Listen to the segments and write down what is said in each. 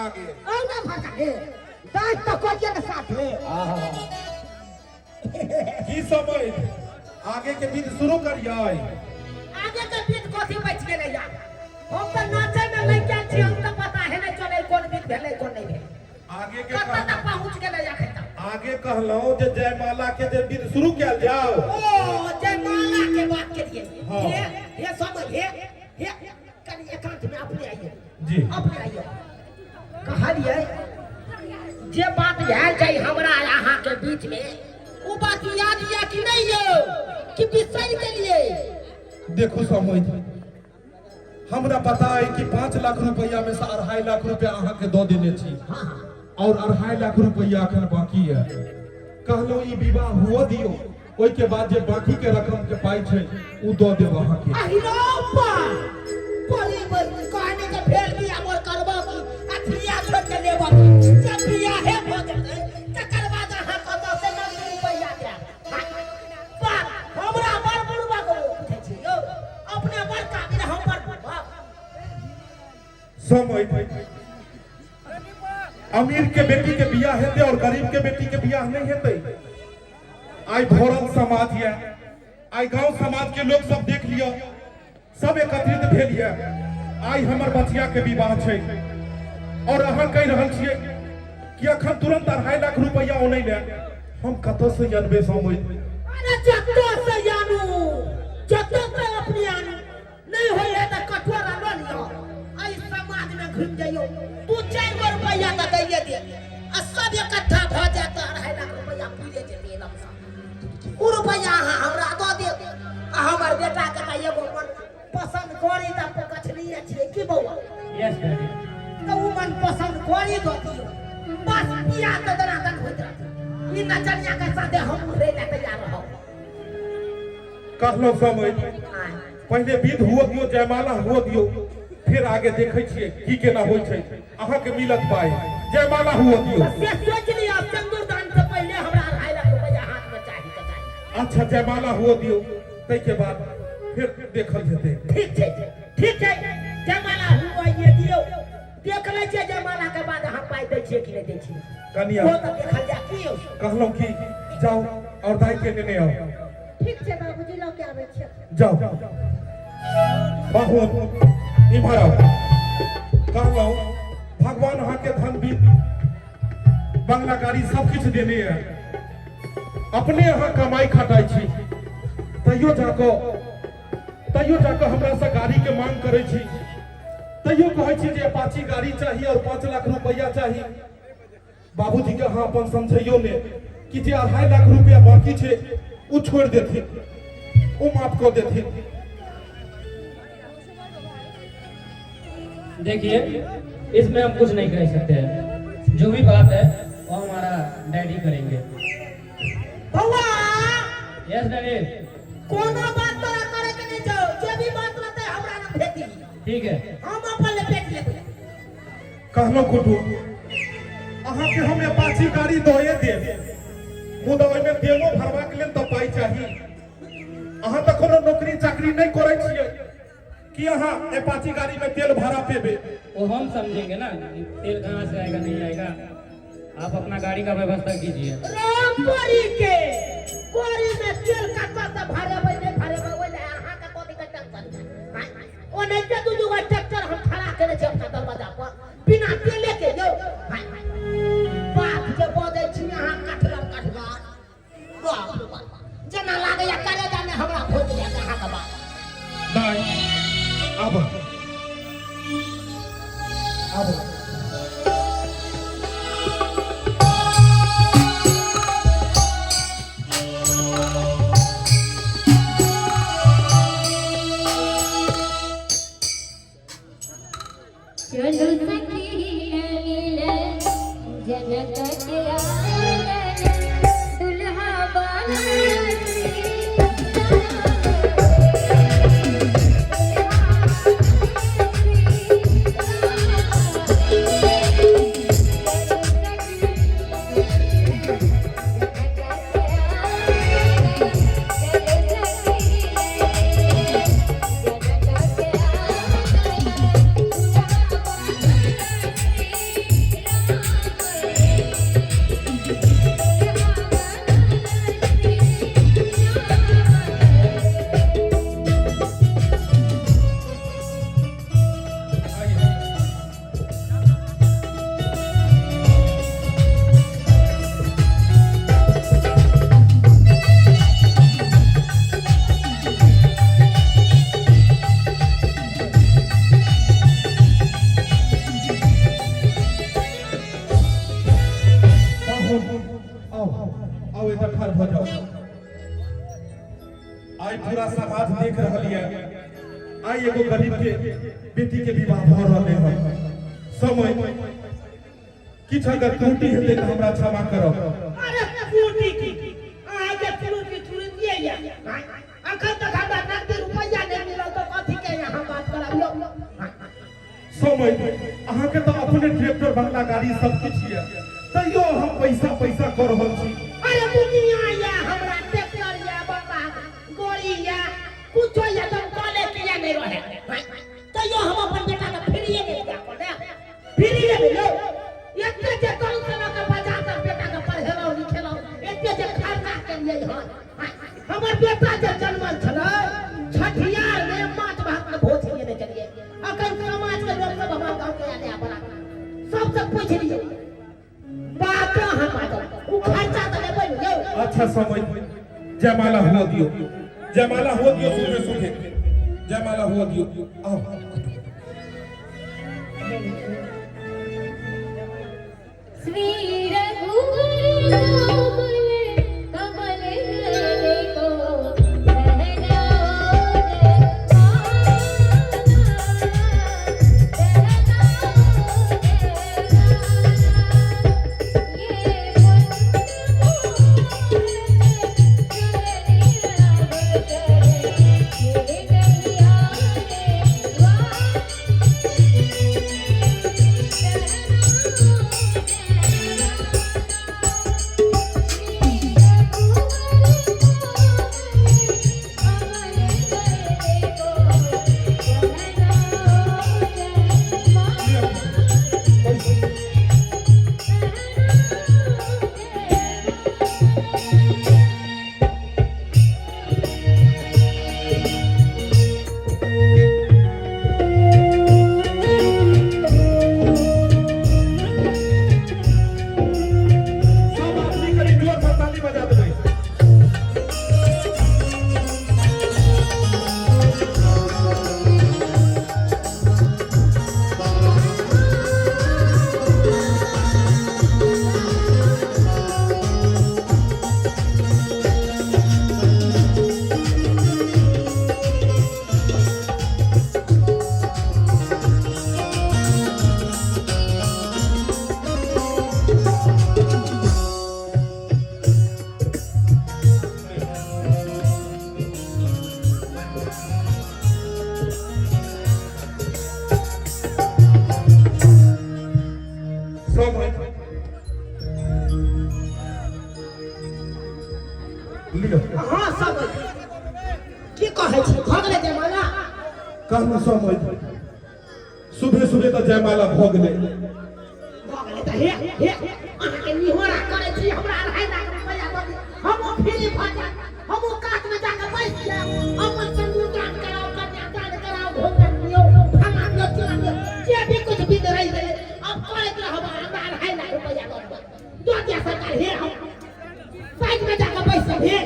आगे ना भागा रे दांत तो कोचिया के साथ है की समय आगे के बीच शुरू करिए आगे के बीच कोथी बच गेले या हम तो नाचे में नहीं क्या छी हम तो पता है नहीं चले कौन बीच भेले कौन नहीं भेले आगे के कत तक पहुंच गेले या खता आगे कहलो जे जयमाला के जे बीच शुरू किया जाओ ओ जयमाला के बात करिए हाँ। ये सब ये कनी एकांत में अपने आइए जी अपने आइए कहलिए जे बात है चाहिए हमरा यहाँ के बीच में वो बात याद या कि नहीं यो कि बिसर गेलिए देखो समय हमरा पता है कि 5 लाख रुपया में से 2.5 लाख रुपया अहाँ के दो देने छी और 2.5 लाख रुपया अखन बाकी है कहलो ई विवाह हुआ दियो ओई के बाद जे बाकी के रकम के पाई छै उ दो देब अहाँ के अहिरोपा बोली बोली कहने के फेर बिया मोर करबो की अथिया छोड़ के लेबो जब बिया है हो जाए तकर बाद अहाँ कत से 9 रुपया दे बात हमरा बड़ बुढ़वा को पूछे छी यो अपने बड़का बिना हम बड़ बुढ़वा समय अमीर के बेटी के बियाह हेते और गरीब के बेटी के बियाह नहीं हेते आई भोरल समाज है आई गांव समाज के लोग सब देख लियो सब एकत्रित भेल है आई हमर बचिया के विवाह छै और अहाँ कह रहल छियै कि अखन तुरंत 2.5 लाख रुपया ओनै ले हम कत से जानबे समय अरे जत्तो से जानू जत्तो से अपनी आनू नहीं होय है त कठोरा ल लियो आई समाज में घुम जाइयो तू 4 रुपया त दैये दे आ सब इकट्ठा भ जात 2.5 लाख रुपया पूरे जेते लमसा उ रुपया हमरा दो दे आ हमर बेटा के त एगो मन पसंद करी त कछलिए छिए की बौआ यस डैडी तो उ मन पसंद करी दो दियो बस बियाह त दनादन होइत रहत ई नचनिया के साथे हम रहे ला तैयार रहो कहलो समय पहले विध हुआ दियो जयमाला हुआ दियो फिर आगे देखे छियै की केना होय छै अहाँ के मिलत पाए जयमाला हुआ दियो से सोच लिया सिंदूर दान से पहले हमरा 2.5 लाख रुपया हाथ में चाहिए अच्छा जयमाला हुआ दियो तै के बाद फिर देखल जेते ठीक छै जयमाला हुआ ये दियो देख ले छै जयमाला के बाद हम पाई दै छियै कि नहीं दै छियै कनिया वो तो देखल जा की हो कहलो कि जाओ और दाई के नेने आओ ठीक छै बाबूजी लौ के आबै छै जाओ बहुत इम्हर आओ कहलो भगवान अहाँ के धन भी बंगला गाड़ी सब कुछ देने है अपने अहाँ कमाई खटाई छी तैयो जाको हमरा से गाड़ी के मांग करे छी तैयो कहै छी जे अपाची गाड़ी चाहिए और 5 लाख रुपया चाहिए बाबूजी के अहाँ अपन समझैयो ने कि जे 2.5 लाख रुपया बाकी छे उ छोड़ देथिन उ माफ कर देथिन देखिए इसमें हम कुछ नहीं कह सकते हैं जो भी बात है वो हमारा डैडी करेंगे बौआ यस डैडी कोनो बात तोरा करे के नहीं जाओ जे भी बात रहते हमरा ना भेटी ठीक है हम अपन ले पेट लेबे कहलो कुटु अहाँ के हम अपाची गाड़ी दोए दे मुदा ओइ में तेलो भरवा के लेल त पाई चाहिए अहाँ त कोनो नौकरी चाकरी नहीं करे छियै कि अहाँ अपाची गाड़ी में तेल भरा पेबे वो हम समझेंगे ना तेल कहाँ से आएगा नहीं आएगा आप अपना गाड़ी का व्यवस्था कीजिए रामपुरी के कोरी में तेल काटवा से भरे बने भरे बने अहाँ का कोती का टेंशन ओ नहीं के दू गो ट्रैक्टर हम खड़ा करे छै अपना दरवाजा पर बिना तेले के जो बात जे बोले छी अहाँ काठगर बाप रे बाप जना लागे या करे जाने हमरा खोज ले अहाँ का बात नहीं अब चलो सखी आओ इधर ठाड़ हो जाओ। आज पूरा समाज देख रहल है, आई एगो गरीब के बेटी के विवाह भ रहले है। समय किछ अगर त्रुटि हेतै त हमरा क्षमा करब। अरे त्रुटि की आगे त्रुटि त्रुटि या अखन तक हमरा नगदी रुपया नहीं मिलल तो कथि के यहाँ बात कराबियो। समय अहाँ के तो अपने ट्रैक्टर बंगला गाड़ी सब किछ है, तैयो हम पैसा पैसा कर रहल छी। अरे दुनिया या हमरा ट्रैक्टर या बंगला गाड़ी या कुछ या तुम कॉले किया नहीं रहे तैयो हम अपन बेटा के फ्रीए नहीं दिया कोने फ्रीए मिलो। एते जे कौन सना के बाजार तक बेटा के पढ़ेलो लिखेलो एते जे खर्चा के लिए हमर बेटा जे जन्मल छले छठियार में माछ भात के भोज लिए चलिए अखन समाज के लोग सब हमरा गांव के आने बड़ा सब सब पूछ लियो बात हम बात उ खर्चा त लेबै लो। अच्छा समय जयमाला हो दियो, जयमाला हो दियो, सुबह सुबह जयमाला हो दियो। आओ श्री रघुवर कोमल कमल नयन को बहलाओ हां सब की कहै छी भगले जयमाला कहलू समय सुबह सुबह तो जयमाला भ गेलै। भगले त हे अहाँ के निहोरा करै छी हमरा 2.5 लाख रुपया दे हम फ्री भ जा हम काट में जाके बैठ जाब अपन संगुदान कराओ कन्यादान कराओ भोजन दियो खाना दियो चिरा जे भी कुछ भी रही गए अब करत रहब हमरा 2.5 लाख रुपया दो दिया सरकार हे हम साइड में जाके बैठ हे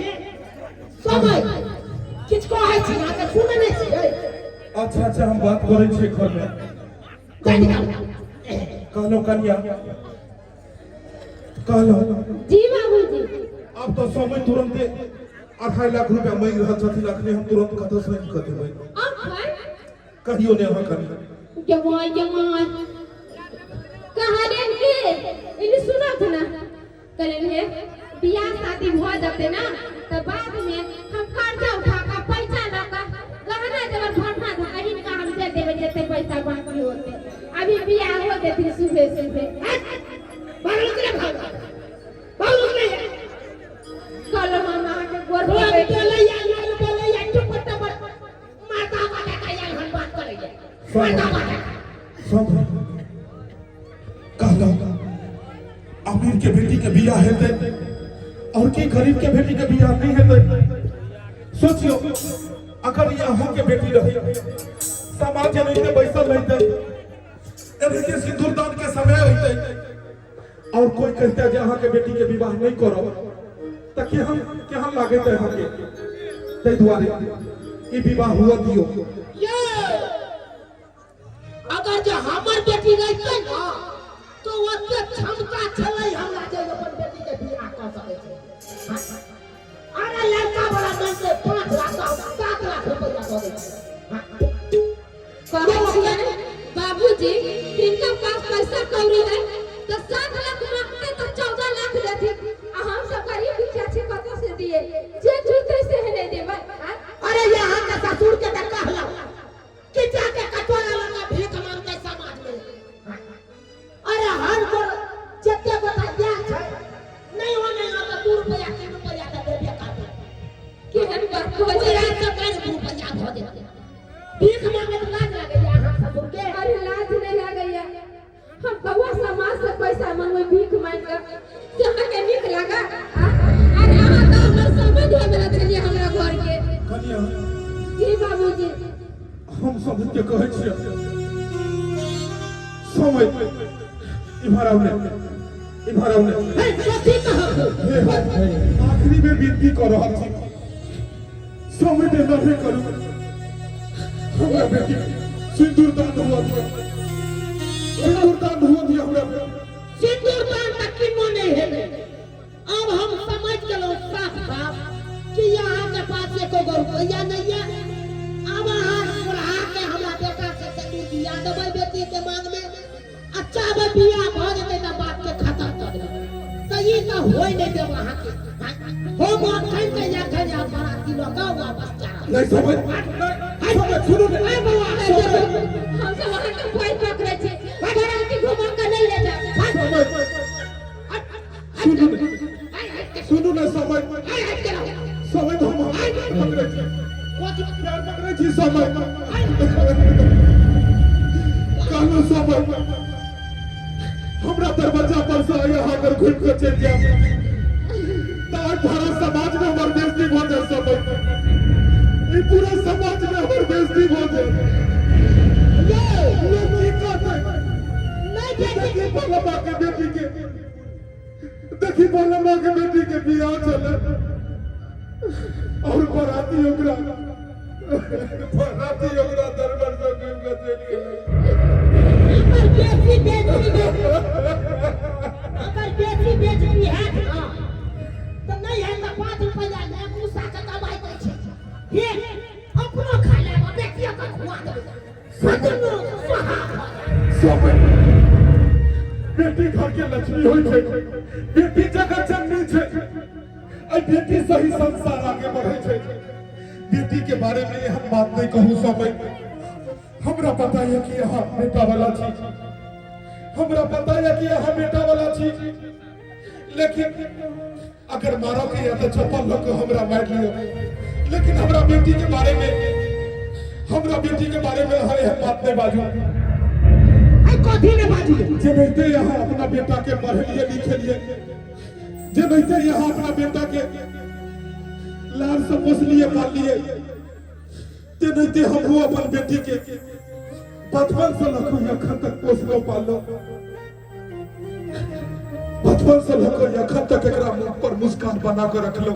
समय किछ कहै छी अहाँ के सुनै नै छी। अच्छा अच्छा हम बात करै छी घर में। कहलो कन्या कहलो जी बाबूजी। अब तो समय तुरंत 2.5 लाख रुपया मांग रहल छथिन, अखने हम तुरंत कतौ से नहीं कते भाई कहियो ने अहाँ कन्या जमाई जमाई कहां रे के इन सुना था ना कलन है बियाह शादी हो जाते ना तो बाद में हम कर्जा उठा का पैसा लगा गहना जबर भरना था कहीं का हम दे देवे जते पैसा बाकी होते अभी बियाह हो जाते सुबह सुबह बालू के भाग बालू के कल मामा के गोर बोल पे बोले या चुप पर माता माता का यार हम बात करेंगे माता माता सब कहलो अमीर के बेटी के बियाह हेतै और की गरीब के बेटी के बियाह नहीं हेतै। सोचियो अगर ये अहाँ के बेटी रही समाज में इतने बैसल रहते एने के सिंदूरदान के समय होते और कोई कहता है अहाँ के बेटी के विवाह नहीं करो तो केहन लागे थे अहाँ के तै दुआरे ई विवाह हुआ दियो। ये अगर जो हमर बेटी रहते ना तो ओते क्षमता छलै हमरा जे अपन बेटी के बियाह कर सकै छै। कौड़ी है तो 7 लाख मांगते तो 14 लाख देती आ हम सब गरीब दुखिया छी कतो से दिए जे जुते से है नहीं देबे अरे यहाँ के ससुर के तो कहला कि जाके कटोरा लगा भीख मांगते समाज में। अरे हर को जते बता दिया छै नहीं होने तो 2 रुपया 3 रुपया का देबे काटे केहन बात हो कोई जाए रात के 2 रुपया धो दे भीख मांगे तो लाज लगे यहाँ ससुर के। अरे लाज नहीं लगैया हम बउआ समाज से पैसा मांगवे भीख मांग कर से के निक लगा अरे आहा तो हमर समझ हमरा चलिए हमरा घर के कनिया जी बाबूजी हम सब के कहै छियै समय इभराउने हे कथी कहब आखिरी में विनती कर रहल छी समय पे नहीं करू हमरा बेटी सिंदूर दान हुआ दिया हमरा सिंदूर दान तक की मोने है। अब हम समझ गेलो साफ साफ कि यहाँ के पास एको रुपया नहीं है। अब अहाँ बुढ़ा के हमरा बेटा से सिंदूर दिया देबै बेटी के मांग में अच्छा अब बियाह भ जेतै त बात के खत्म कर देबै त ई त होय नहीं देब अहाँ के हम अखन के या घर या बराती लोग वापस जा नहीं समझ सुनो ए बउआ हम सब वहां के कोई पकड़े छे बराती घुमा के नहीं ले जा सुनो ना समय तो हम पकड़े छी प्यार पकड़े छी समय कहलो समय हमरा दरवाजा पर से यहाँ अगर घूम के चल जाए तो आज भारत समाज में हमार बेइज्जती हो जाए समय ये पूरा समाज में हमार बेइज्जती हो जाए लोग की कहते देखिए बाबा के बेटी के देखिए बाबा के बेटी के बियाह चले और बराती ओकरा दरबार से घूम के चल गेलै अगर बेटी बेचती है ना तो नहीं है तो 5 रुपया ले मुसा के दवाई दे छै ये अपनो खा ले बेटी का खुआ दे सजनो समय बेटी घर के लक्ष्मी होई छै बेटी जगत जननी छै आई बेटी सही संसार आगे बढ़े छै। बेटी के बारे में हम बात नहीं कहूं समय हमरा पता है कि यहाँ बेटा वाला चीज हमरा पता है कि यहाँ बेटा वाला चीज लेकिन अगर मारो के या तो चप्पल लोग हमरा मार लियो लेकिन हमरा बेटी के बारे में हर एक बात नहीं बाजू आई कथी ने बाजू जे नहीं यहाँ अपना बेटा के पढ़े लिए लिखे लिए जे नहीं यहाँ अपना बेटा के लाल से पोस लिए पाल लिए ते नहीं हम अपन बेटी के बचपन से लखो अखन तक पोसलो पालो बचपन से लखो अखन तक एकरा मुंह पर मुस्कान बना कर रखलो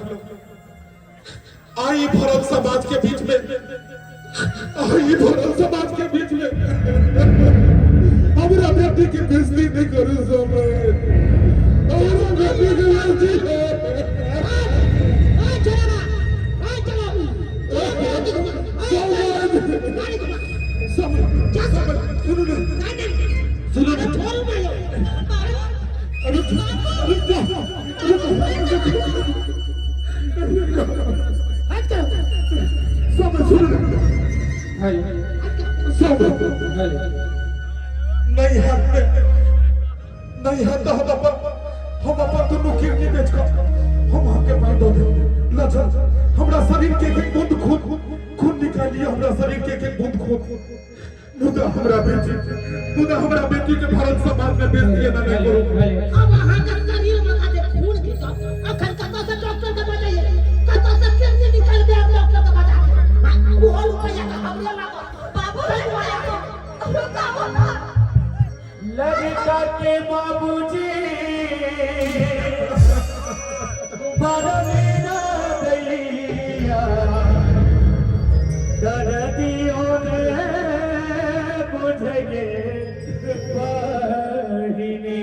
आई भरत समाज के बीच में हमरा बेटी के बेइज्जती नहीं करू समय हमरा बेटी के बेइज्जती नहीं है तो हम अपन दोनों किडनी बेच कर हम आपके पास दो दे लचन हमरा शरीर के एक बूंद खून निकालिए हमरा शरीर के एक बूंद खून मुदा हमरा बेटी के भारत समाज में बेच दिए ना नहीं करो अब अहाँ का शरीर में का खून घिसा अखन कत से डॉक्टर के बताइए कत से किडनी निकाल दे डॉक्टर के बता वो रुपया का हमरे लगा बाबू रुकाओ ना लड़का के बाबूजी बरना दैया दर्दियों ने बुझगे बहिनी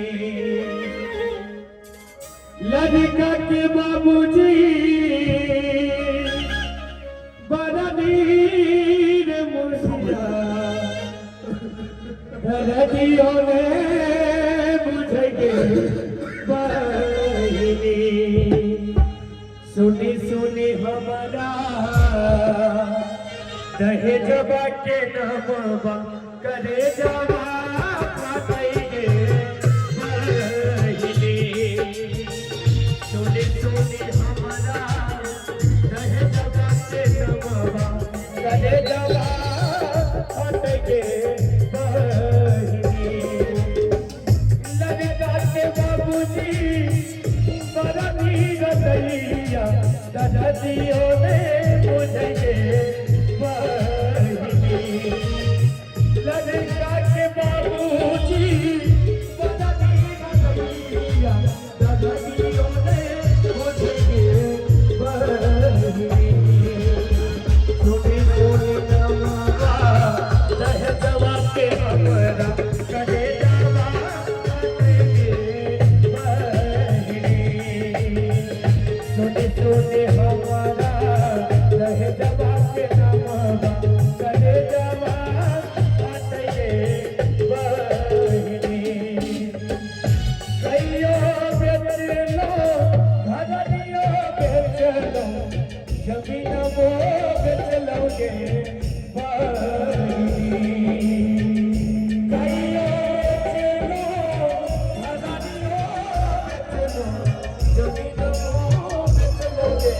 लड़का के बाबूजी बरनीर मुर्शिया दर्दियों ने के बहिनी सुनी सुनी हमारा दहेजवा के नामवा करे जवा फाटैगे बहिनी सुनी सुनी हमारा दहेजवा के नामवा करे जवा फाटैगे बहिनी लड़का के बाबूजी बड़ा नीर दैया दादाजियों ने मुझे लड़का के बाबूजी बड़ा नीर दैया दादाजियों ने मुझे सुनी सुनी नमवा दहेजवा के हमरा करे जावा सुनी सुनी हमारा दहेजवा के नामवा करे जवा फाटैगे बहिनी कहियो बेचलो घरनियो बेचलो जमीनवो बेचलोगे बहिनी कहियो बेचलो घरनियो बेचलो जमीनवो बेचलोगे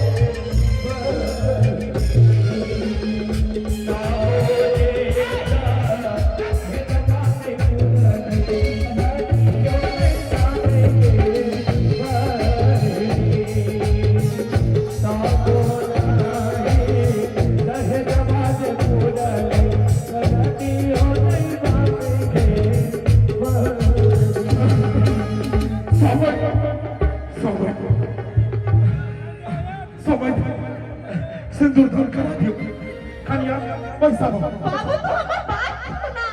सिंदूर धन करा दियो कन्या पैसा बाबू तो हमार बात सुना।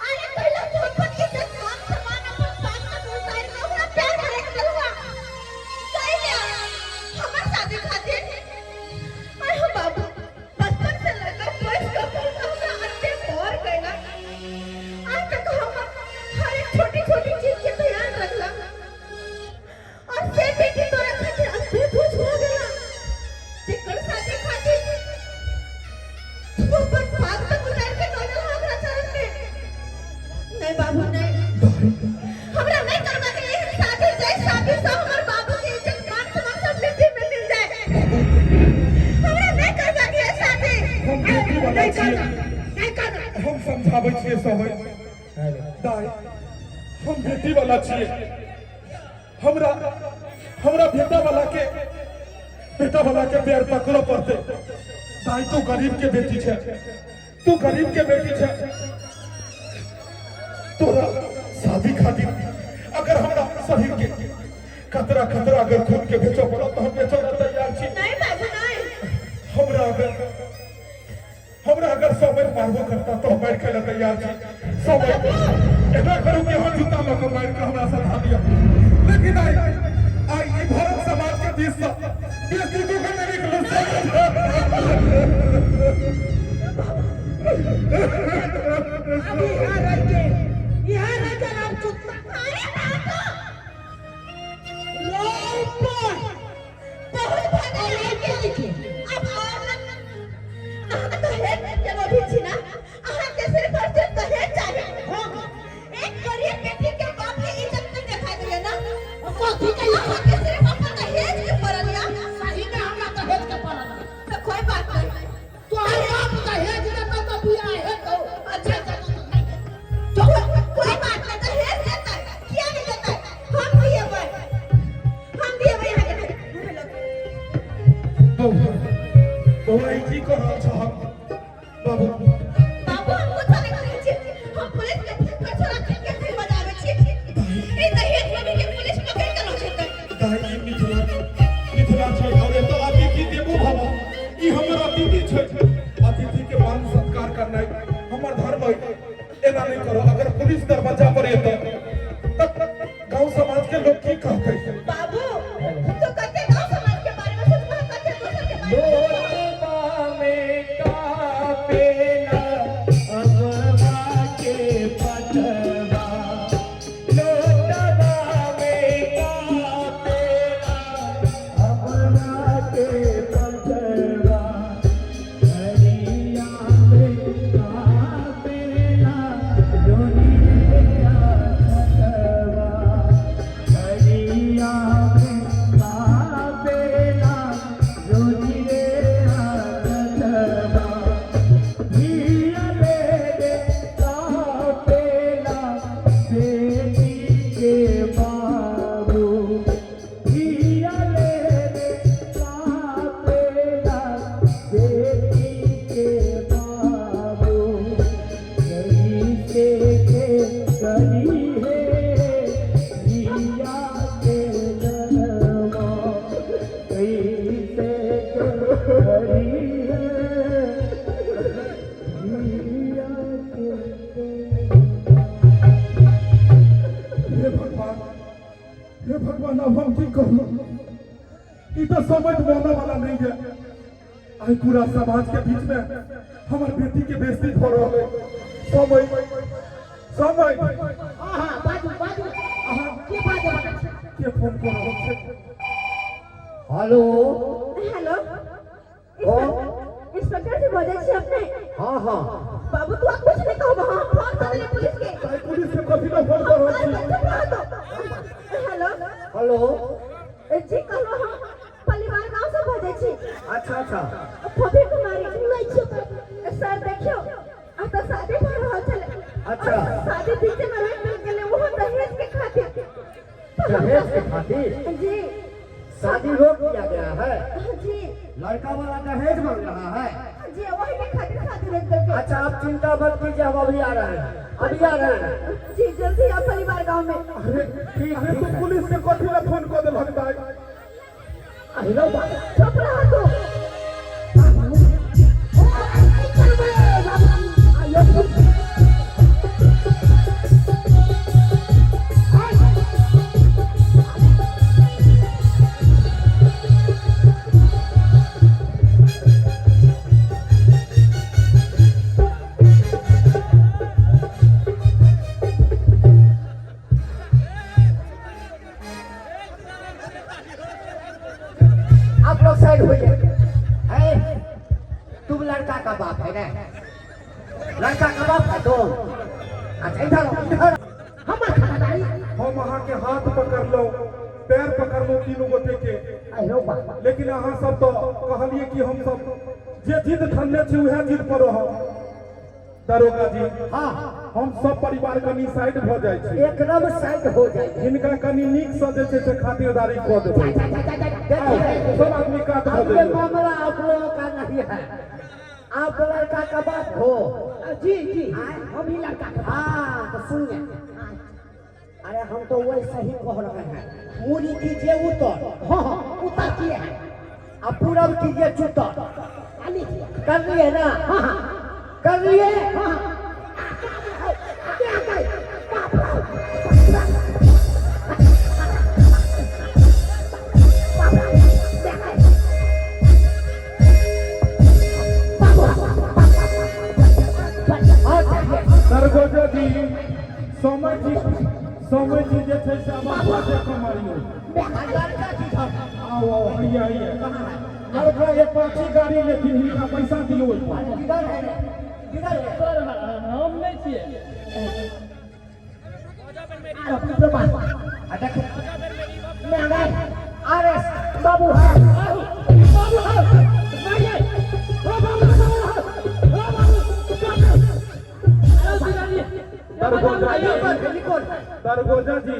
अरे पहले फोन पर के काम सामान अपन साथ में पहुंचाई के हमरा प्यार करे के चलवा कहि ले हमार शादी खातिर। अरे हो बाबू बचपन से लगा पैसा का फूल हमरा अंते मोर गइला। आज तक हम हर एक छोटी छोटी चीज के ध्यान रखला और से बेटी तोरा खातिर अंते बोझ हो गया जेकर शादी खातिर वो पर भाग तक उतार के दोनों हमरा चरण में नहीं बाबू नहीं हमरा नहीं करना कि ये शादी जाए शादी से हमर बाबू की इज्जत मान सम्मान सब मिट्टी में मिल जाए। हमरा नहीं करना कि ये शादी हम बेटी वाला नहीं छिए करना हम समझाबै छिए समय दाई हम बेटी वाला छिए हमरा हमरा बेटा वाला के प्यार पकड़ो पड़ते दाई तू गरीब के बेटी छे तू गरीब के बेटी छे तोरा शादी खातिर अगर हमरा शरीर के खतरा अगर खून के बेचो पड़ो तो हम बेचो तैयार छी नहीं बाबू नहीं हमरा अगर समय मारबो करता तो हम बैठ खेले तैयार छी समय एना करू कि हम जूता लग के मार के हमरा सधा दिया लेकिन आई ई भारत समाज के बीच से बेइज्जती को करने निकलो अभी यहाँ रह के आप चुप अरे बाबू बहुत भागा लेके लिखे अब तो है जब अभी छी ना आहा के सिर्फ और सिर्फ दहेज चाहिए एक गरीब बेटी के बाप की इज्जत नहीं दिखाई दिए ना कथी के आहा के सिर्फ अपन दहेज के परलिया सही में हमरा दहेज के परलिया तो कोई बात नहीं तो आप दहेज के तो बिया है तो अच्छा तो कोई बात नहीं दहेज देता है क्या नहीं देता है हम दिए भाई यहाँ के बउआ जी को हाल चाहब बाबू बाबू हमको चले गए छी हम पुलिस के छोड़ा के फिर बजावे छी ई दहेज में के पुलिस पकड़ के लो छै दाई मिथिला छै और तो अतिथि देबो भव ई हमर अतिथि छै अतिथि के मान सत्कार करनाइ हमर धर्म है एना नहीं करो अगर पुलिस दरवाजा पर एतै तब गांव समाज के लोग की कहतै बाबू तो कहते गांव समाज के बारे में सोचना कहते दूसरे के बारे में अगवा के पटवा लोटवा हे भगवान अब हम की करूं ई तो समझ में आने वाला नहीं है आई पूरा समाज के बीच में हमार बेटी के बेइज्जती हो रहा है समय हां बाजू बाजू के बाजू के फोन कर रहा है हेलो हेलो ओ इंस्पेक्टर से बोले छी अपने हाँ हाँ बाबू तू कुछ नहीं कहो हां फोन कर दे पुलिस के पुलिस से कभी ना फोन कर रहा है हेलो हेलो जी कहो हां परिवार गांव से बोले छी अच्छा अच्छा फबे कुमारी नहीं छी सर देखियो अब तो शादी हो रहा चले अच्छा शादी पीछे में मिल गेले वो दहेज के खातिर दहेज के खातिर जी शादी रोक दिया गया है जी लड़का वाला दहेज मांग रहा है जी वही के खातिर शादी रख करके अच्छा आप चिंता मत कीजिए हम अभी आ रहे हैं अभी आ रहे हैं जी जल्दी आ परिवार गांव में अरे ठीक है तो पुलिस से कभी ना फोन कर दे भगता हेलो चुप रहो तू आप लोग साइड हो जाए तुम लड़का का बाप है ना लड़का का बाप है तुम अच्छा इधर हमर खानदारी हम अहाँ के हाथ पकड़ लो पैर पकड़ लो तीनों गोटे के हेलो बाबा लेकिन अहाँ सब तो कहलिए कि हम सब जे जिद ठानले छी उहे जिद पर रहो दरोगा जी हाँ हम सब परिवार कनी साइड भ जाय छी एकदम साइड हो जाए हिनका कनी नीक से जे छै से खातिरदारी क देबै सब आदमी काट भ ये जाइए मामला आप लोगों का नहीं है आप लड़का का बाप हो जी जी हम ही लड़का का हाँ तो सुनिए अरे हम तो वैसे ही कह रहे हैं मूरी कीजिए उतर हां उतर किए हैं अब पूरब कीजिए चुतर आली कर लिए ना हां कर लिए हां सरगोजा जी समय जी जे छै से अब बाजे कमारियो आओ आओ हइया हइया लड़का ये पांची गाड़ी लेकिन हिनका पैसा दियो किधर है किधर है सर हम नहीं छिए अटक मैं अरे बाबू सरगोजा जी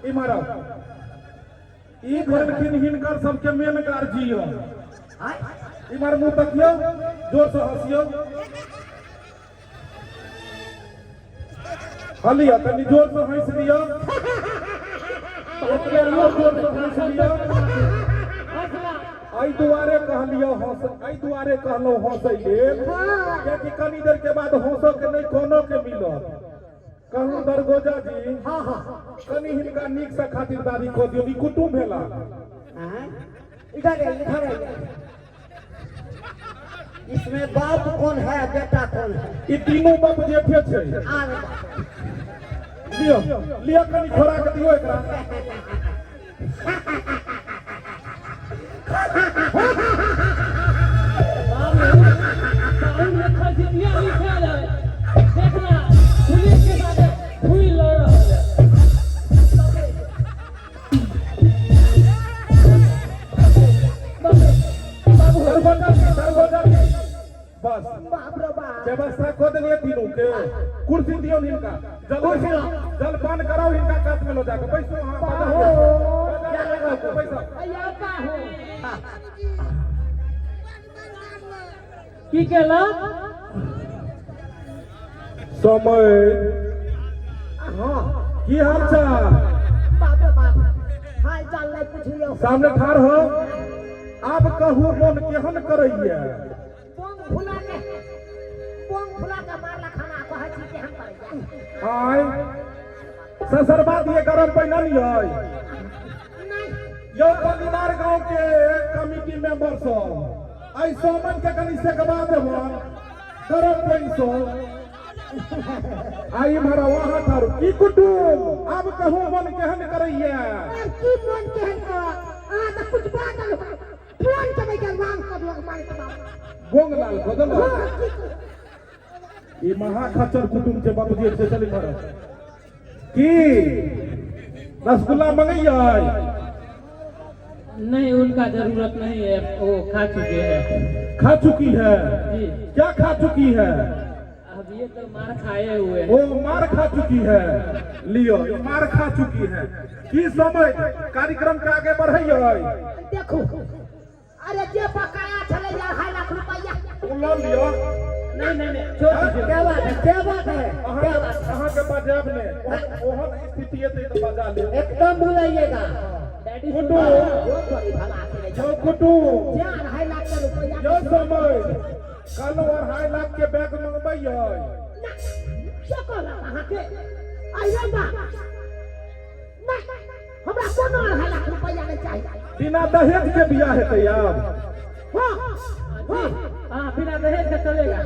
इमारा ई घर किन हिनकर सबके मेन गार्जी हो इमर मुंह तकियो जोर से हंसियो हलिया तनी जोर से हंस दियो अपने लोग जोर से हंस लियो आई दुआरे कहलियो हंस आई दुआरे कहलो हंसै लेल कि कनी देर के बाद हंसो के नहीं कोनो के मिलत कहूँ दरगोजा जी हाँ हाँ कनी हिनका नीक से खातिरदारी को दियो नी कुटुम भेला इधर है इसमें बाप कौन है बेटा कौन है ई तीनों बाप जेठे छै लियो लियो कनी खोरा के दियो एकरा साउंड लिखा जितिया लिखा है देखना पुलिस के साथ हुई लड़ रहा है सरगोजा जी बस बाप रे बाप व्यवस्था को दिए तीनों के कुर्सी दियो इनका जल पान कराओ इनका काट में लो जाकर पैसो पैसा या का हो की केला समय की हाल चाल बाप रे बाप हाल चाल नहीं पूछियो सामने ठाड़ हो आप कहू मन केहन करैया पोंग फुला के मारला खाना कहै छी के हम कर आय ससरबा दिए गरम पैना नहीं है नहीं यो बलिदार गांव के कमिटी मेंबर सब आई सोमन के कनी से गवा देबो गरम पैन सो आई मारा वहां थारू की कुटुम अब कहूं मन केहन करैया और की मन केहन का आ त कुछ बात फोन के के नाम कर लोग मारे बाप गोंगलाल बदल ई महा खच्चर कुटुम के बाप जी से चली मारो की रसगुल्ला मंगैया नहीं, उनका जरूरत नहीं है, वो खा चुके हैं। खा चुकी है जी, क्या खा चुकी है अब ये तो मार खाए हुए हैं। वो मार खा चुकी है लियो ये मार खा चुकी है की समय कार्यक्रम के आगे बढ़ैया देखो अरे जे बकाया चले जा 2.5 लाख रुपया लो लियो नहीं नहीं नहीं, छोड़ दीजिए। क्या बात है क्या बात है क्या बात कहाँ के बजाब ने ओहन स्थिति है तो बजा ले एकदम बुलाइएगा डैडी कुटुम वो थोड़ी भगा के ले जो कुटुम जा 2.5 लाख के रुपया यो समय कल और 2.5 लाख के बैग मंगबैया क्या कहला कहां के आइए बा नहीं हमरा कोनो 2.5 लाख रुपया नहीं चाहिए बिना दहेज के बियाह हेतै आब हां हां हाँ, बिना दहेज का चलेगा।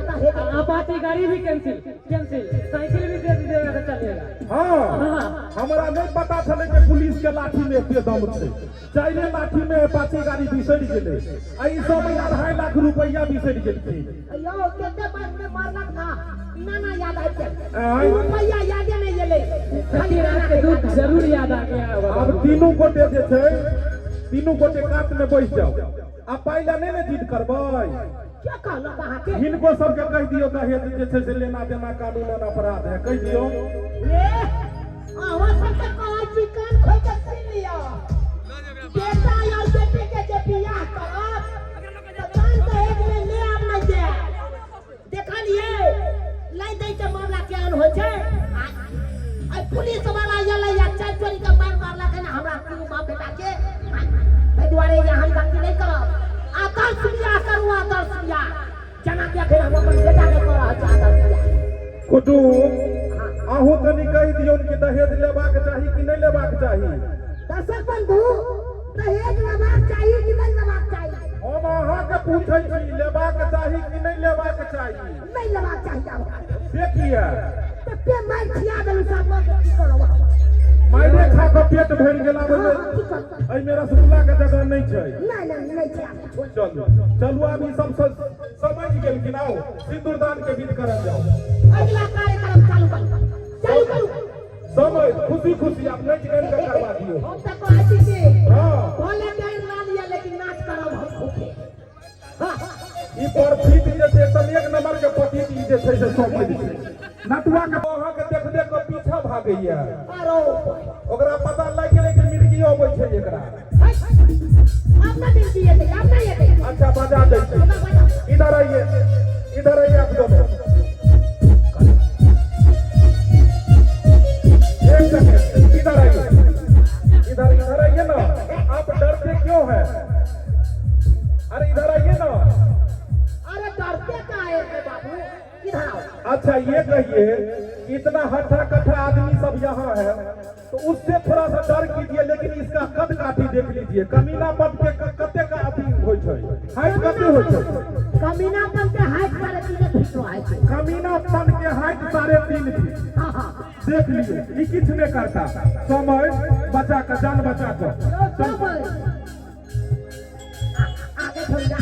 अपाची गाड़ी भी कैंसिल कैंसिल, साइकिल भी दे दीजिएगा तो चलेगा। हाँ हमरा नहीं पता चले कि पुलिस के लाठी में एते दम छै चाइले लाठी में अपाची गाड़ी बिसरि गेलै आई समय 2.5 लाख रुपया बिसरि गेलखिन यो केते बात में मारलक ना नाना याद आ गया आय। रुपया याद नहीं गेले खाली रात के दूध जरूर याद आ गया होगा। अब तीनों गोटे जे छै तीनों गोटे कात में बैठ जाओ अब पाइला नहीं ने जिद करबै क्या कहला कहां के हिनको सबके कह दियो दहेज जे छै से लेना देना कानूनन अपराध है कह दियो ए आवा सब के कहा चिकन खोइ के सुन लिया बेटा या बेटी के जे बियाह करब तो कान दहेज में ले आब नहीं दे देखलिए लाई दे के मामला केहन हो छै आ पुलिस वाला यला या चार चोरी के मारला के ना हमरा क्यों बाप बेटा के ताहि दुआरे यहाँ हम गलती नहीं करब आदर्श बियाह करू आदर्श बियाह जना के फिर हम अपन बेटा के करब आदर्श बियाह कुटुम अहूँ कनी कह दियो कि दहेज लेबाक चाही कि नहीं लेबाक चाही दर्शक बंधु दहेज लेबाक चाहिए कि नहीं लेबाक चाहिए हम अहाँके पूछै छी लेबाक चाही कि नहीं लेबाक चाही नहीं लेबाक चाहिए देखिए तो पे मार खिया देलु सब लोग की करब मायने खा के पेट भरि गेला एहि में रसगुल्ला के जगह नहीं छै नहीं चाहिए चलू चलू आब ई सब समझ गेलखिन आओ सिंदूरदान के विध करल जाओ अगला कार्यक्रम चालू करू समय खुशी खुशी आप नाच गान के करवा दियो हम तो कहै छी कि हाँ भले गाड़ी ना लिया लेकिन नाच करब हम खूबे ई परफिट जे छै एकदम एक नंबर के पतित ई जे छै से समझ छै नटुआ के अहाँ के देख देख के पीछा भागैया आरो ओकरा पता लग गेलै कि मिर्गी अबै छै एकरा अब ना दिन दिए थे अब नहीं ये थे अच्छा बजा दै छै इधर आइए आप दोनों एक सेकंड इधर आइए ना आप डरते क्यों हैं अरे इधर आइए ना अरे डरते का है बाबू इधर आओ अच्छा ये कहिए इतना हट्ठा कट्ठा आदमी सब यहाँ है तो उससे थोड़ा सा डर कीजिए लेकिन इसका कद काठी देख लीजिए कमीना पद के कते का अथी होइ छै हाइट कते होइ छै कमीनापन के हाइट पर 3 फीट है कमीनापन के हाइट 3.5 फीट हां हां देख लीजिए ये किछ नहीं करता समय बचा कर जान बचा कर आगे थोड़ी जा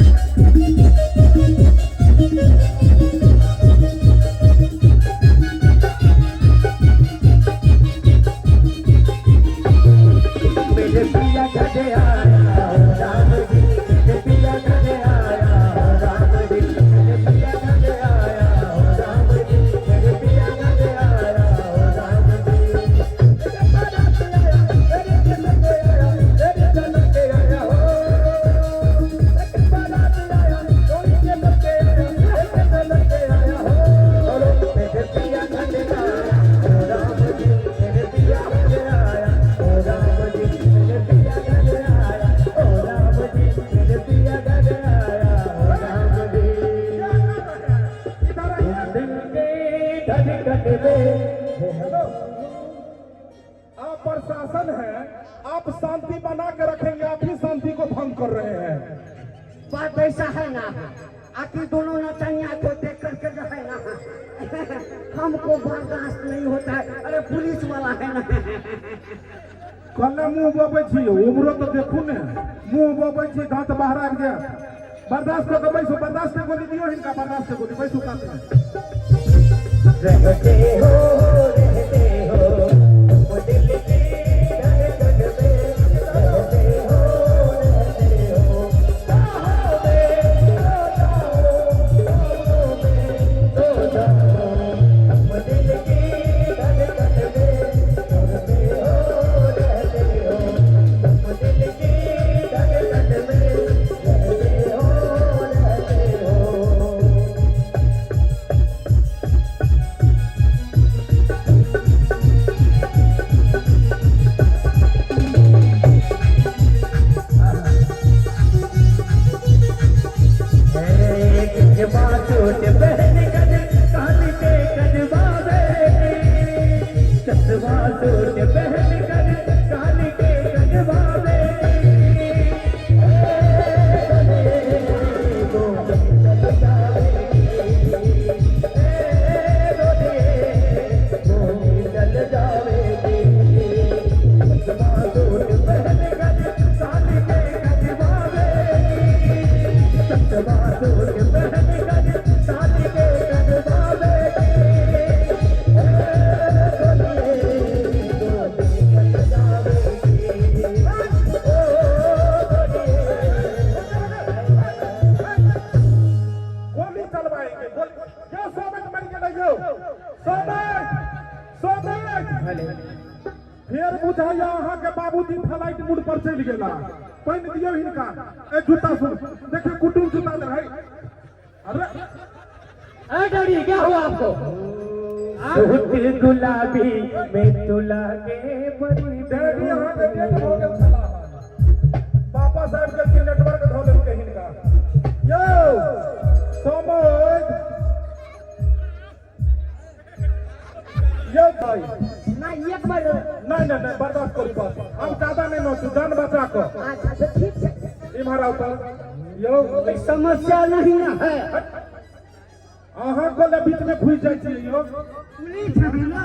मेरे पिया घरे आया राम जी मेरे पिया घरे आया राम जी मेरे पिया घरे आया राम जी मेरे पिया घरे आया राम जी मेरे बारात आया मेरे जन्म के आया मेरे जन्म के आया हो मेरे बारात आया कोई जन्म के आया मेरे जन्म के आया हो मेरे पिया घरे आया राम जी मेरे पिया घरे आया राम जी मेरे पिया घरे आया हैं, आप शांति बना के रखेंगे, आप ही शांति को भंग कर रहे हैं। बात ऐसा है ना, आखिर दोनों नचनिया को देख करके जो है ना हमको बर्दाश्त नहीं होता है। अरे पुलिस वाला है ना, कल मुंह बोबे छी, उम्र तो देखू ने, मुंह बोबे छी, दांत बाहर आ गया। बर्दाश्त कर बैसो, बर्दाश्त से गोली दियो इनका, बर्दाश्त से गोली बैसो का रहते हो वो दिल की धड़कन में, रहते हो बाहों में, सो जाओ वो दिल की धड़कन में, रहते हो वो दिल की धड़कन में, रहते हो। छोट बहन कद काली के कदबावे, चश्मा छोट बहन कद काली के कदबावे, चल जावेगी, चश्मा छोट बहन कद काली के कदबावे, चश्मा छोट बहन फिर बुझाइया अहाँ के बाबूजी फ्लाइट मूड पर चल गेला, पानी दियो हिनका। ए जूता सुन, देखिए कुटुम जूता दे भाई। अरे डैडी क्या हुआ आपको? सूट गुलाबी में तुला के बड़ी डैडी अहाँ के गेट हो गेल साला, पापा साहब के नेटवर्क धो लेल के हिनका। यो समझ यो भाई ना एक बार नहीं बर्दाश्त करू बात, हम ज्यादा नहीं नोचू, जान बचा को। अच्छा तो ठीक है, इमहर आओ तो यो समस्या नहीं है, अहाँ को ले बीच में घुस जाय छी यो। पुलिस है ना,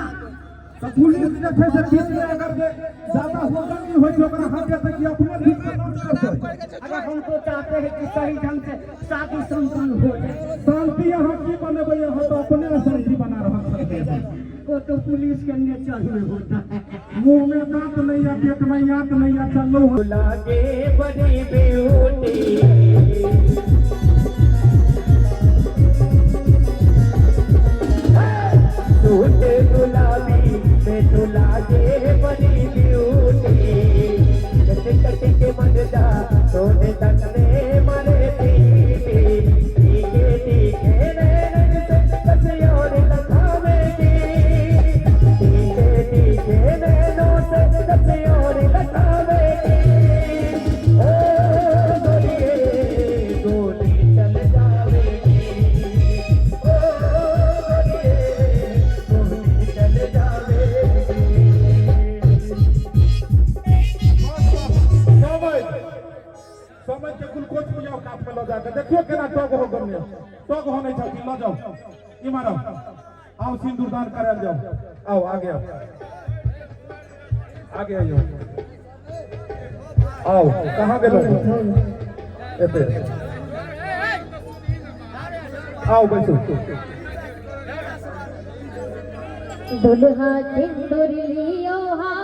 तो पुलिस जे छै से बीच में अगर जे ज्यादा होगा नहीं होय तो ओकरा हम कहते कि अपने ठीक कर दो। अगर हमको चाहते हैं कि सही ढंग से शादी संपन्न हो जाए, शांति यहाँ की बनेबे, यहाँ तो अपने शांति बना रहा है। वो तो पुलिस के नेचर में होता है। मुंह में दांत नहीं है, पेट में याद नहीं है, चलो लागे बड़ी ब्यूटी, सूट गुलाबी में तो लागे बड़ी ब्यूटी, कट कट के मन जा सोने तक ने मरे दीदी, तीखे तीखे नैन से कसे और लखावेगी, तीखे तीखे नैनों से कसे और लखावेगी, ओ गोलिए गोली चल जावेगी, ओ गोलिए गोली चल जावेगी। समझ के ग्लूकोज पियाओ, काट में लो जाके देखियो केना टॉग हो गने, टॉग हो नहीं छथि, लो जाओ इमहर आओ, सिंदूर दान करल जाओ, आओ आगे आओ, आगे आइयो, आओ कहां गेलो एते, आओ बैठो। दुल्हा सिंदूर लियो हा